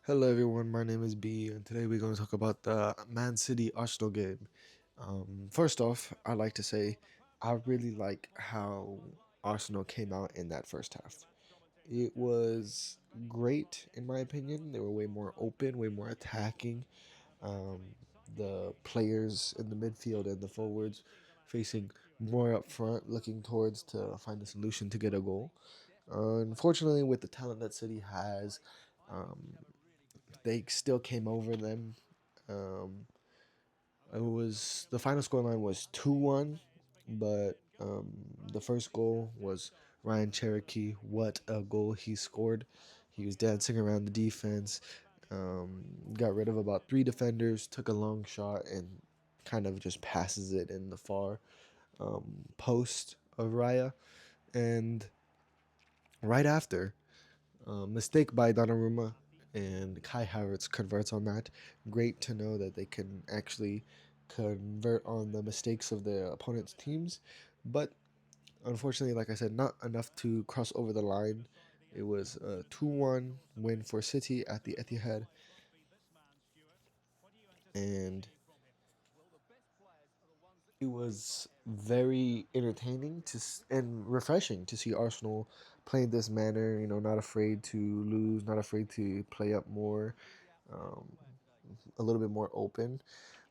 Hello everyone, my name is B, and today we're going to talk about the Man City Arsenal game. First off, I'd like to say I really like how Arsenal came out in that first half. It was great in my opinion. They were way more open, way more attacking. Um, the players in the midfield and the forwards facing more up front, looking towards to find a solution to get a goal. Unfortunately, with the talent that City has, um, they still came over them. Um, it was the final scoreline was 2-1, but the first goal was Ryan Cherokee. What a goal he scored! He was dancing around the defense, got rid of about three defenders, took a long shot, and kind of just passes it in the far post of Raya. And right after, mistake by Donnarumma, and Kai Havertz converts on that. Great to know that they can actually convert on the mistakes of their opponent's teams, but unfortunately, like I said, not enough to cross over the line. It was a 2-1 win for City at the Etihad, and it was very entertaining and refreshing to see Arsenal play in this manner. Not afraid to lose, not afraid to play up more. Um, a little bit more open,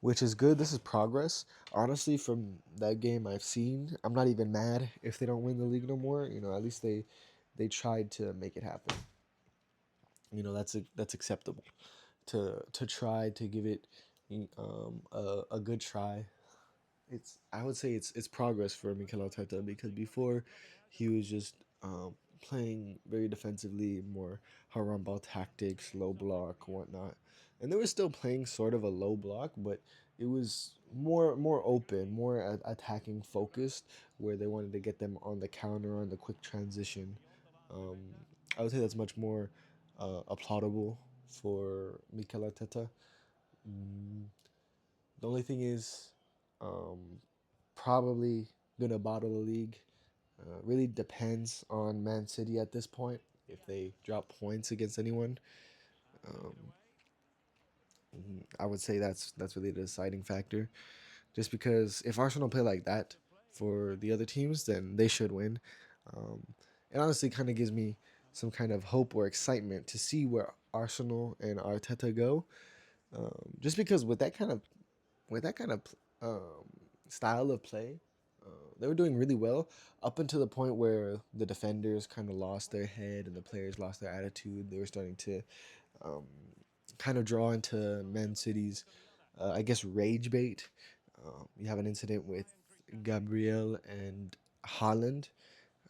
which is good. This is progress. Honestly, from that game I've seen, I'm not even mad if they don't win the league no more. At least they tried to make it happen. That's acceptable. To try to give it a good try. I would say it's progress for Mikel Arteta, because before he was just playing very defensively, more hard ball tactics, low block, whatnot, and they were still playing sort of a low block, but it was more open, more attacking focused, where they wanted to get them on the counter, on the quick transition. Um, I would say that's much more applaudable for Mikel Arteta. Mm, the only thing is, um, probably gonna bottle the league. Really depends on Man City at this point. If they drop points against anyone, um, I would say that's really the deciding factor. Just because if Arsenal play like that for the other teams, then they should win. Um, it honestly kind of gives me some kind of hope or excitement to see where Arsenal and Arteta go. Just because with that kind of um, style of play, they were doing really well up until the point where the defenders kind of lost their head and the players lost their attitude. They were starting to um, kind of draw into Man City's, I guess, rage bait. You have an incident with Gabriel and Holland.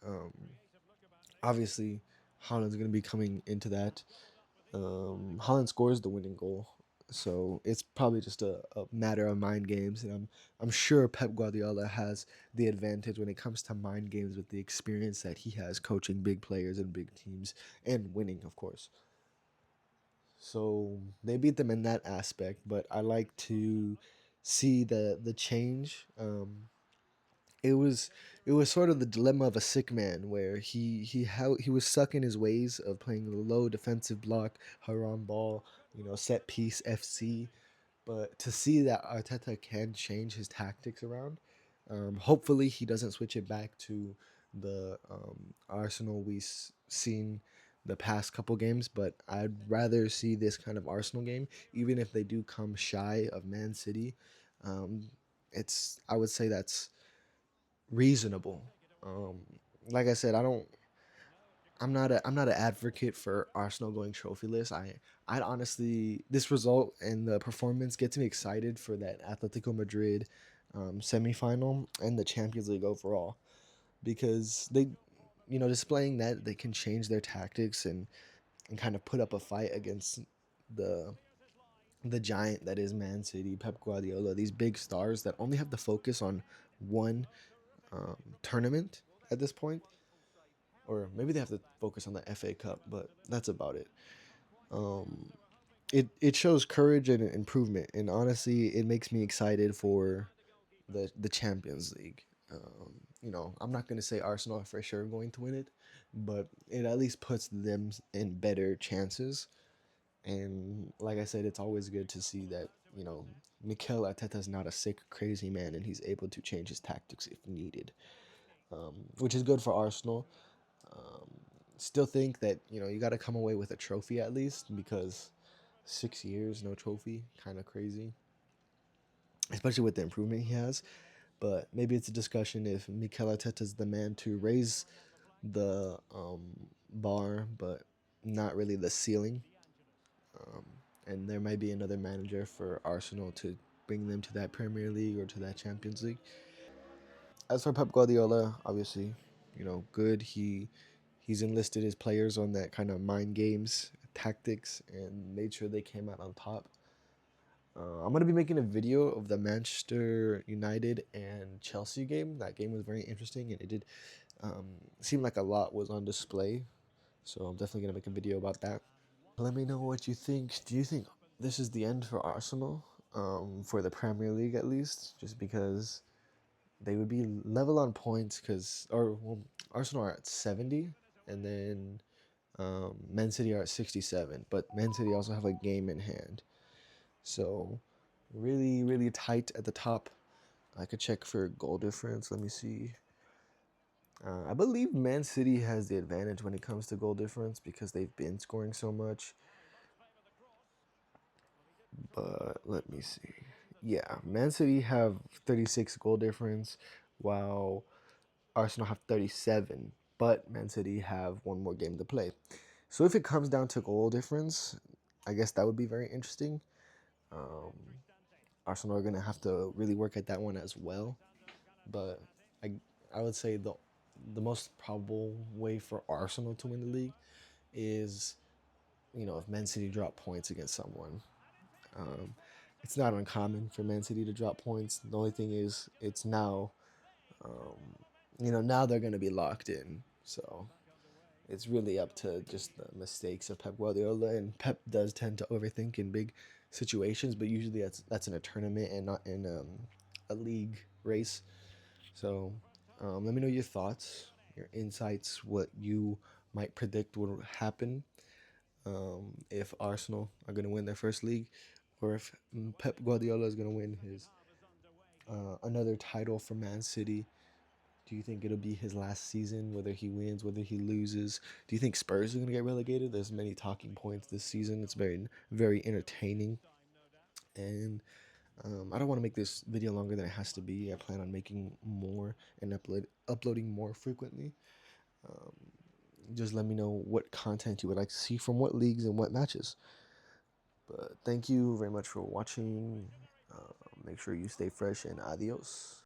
Um, Obviously, Holland's going to be coming into that. Holland scores the winning goal, so it's probably just a matter of mind games, and I'm sure Pep Guardiola has the advantage when it comes to mind games with the experience that he has coaching big players and big teams and winning, of course. So they beat them in that aspect, but I like to see the change. It was it was sort of the dilemma of a sick man, where he was stuck in his ways of playing the low defensive block, haram ball, set piece FC. But to see that Arteta can change his tactics around, hopefully he doesn't switch it back to the Arsenal we've seen the past couple games. But I'd rather see this kind of Arsenal game, even if they do come shy of Man City. Um, I would say that's reasonable. Um, like I said, I'm not an advocate for Arsenal going trophyless. I'd honestly, this result and the performance gets me excited for that Atletico Madrid semifinal and the Champions League overall, because displaying that they can change their tactics and kind of put up a fight against the the giant that is Man City, Pep Guardiola, these big stars that only have to focus on one tournament at this point, or maybe they have to focus on the FA Cup, but that's about it. Um, it shows courage and improvement, and honestly, it makes me excited for the Champions League. I'm not gonna say Arsenal are for sure going to win it, but it at least puts them in better chances. And like I said, it's always good to see that, you know, Mikel Arteta is not a sick, crazy man, and he's able to change his tactics if needed, which is good for Arsenal. Um, Still think that, you know, you got to come away with a trophy at least, because 6 years no trophy, kind of crazy, especially with the improvement he has. But maybe it's a discussion if Mikel Arteta is the man to raise the bar, but not really the ceiling. Um, and there might be another manager for Arsenal to bring them to that Premier League or to that Champions League. As for Pep Guardiola, obviously, you know, good. He's enlisted his players on that kind of mind games tactics and made sure they came out on top. I'm gonna be making a video of the Manchester United and Chelsea game. That game was very interesting, and it did um, seem like a lot was on display. So I'm definitely gonna make a video about that. Let me know what you think. Do you think this is the end for Arsenal, for the Premier League at least? Just because they would be level on points, because or well, Arsenal are at 70, and then Man City are at 67. But Man City also have a game in hand, so really really tight at the top. I could check for goal difference. Let me see. I believe Man City has the advantage when it comes to goal difference because they've been scoring so much. But let me see. Yeah, Man City have 36 goal difference, while Arsenal have 37. But Man City have one more game to play. So if it comes down to goal difference, I guess that would be very interesting. Um, Arsenal are gonna have to really work at that one as well. But I I would say the most probable way for Arsenal to win the league is, you know, if Man City drop points against someone. Um, it's not uncommon for Man City to drop points. The only thing is, it's now, um, you know, now they're going to be locked in. So it's really up to just the mistakes of Pep Guardiola. And Pep does tend to overthink in big situations, but usually that's in a tournament and not in a league race. So let me know your thoughts, your insights, what you might predict would happen if Arsenal are going to win their first league, or if Pep Guardiola is going to win his another title for Man City. Do you think it'll be his last season, whether he wins, whether he loses? Do you think Spurs are going to get relegated? There's many talking points this season. It's very entertaining. And I don't want to make this video longer than it has to be. I plan on making more and uploading more frequently. Um, just let me know what content you would like to see from what leagues and what matches. But thank you very much for watching. Make sure you stay fresh and adios.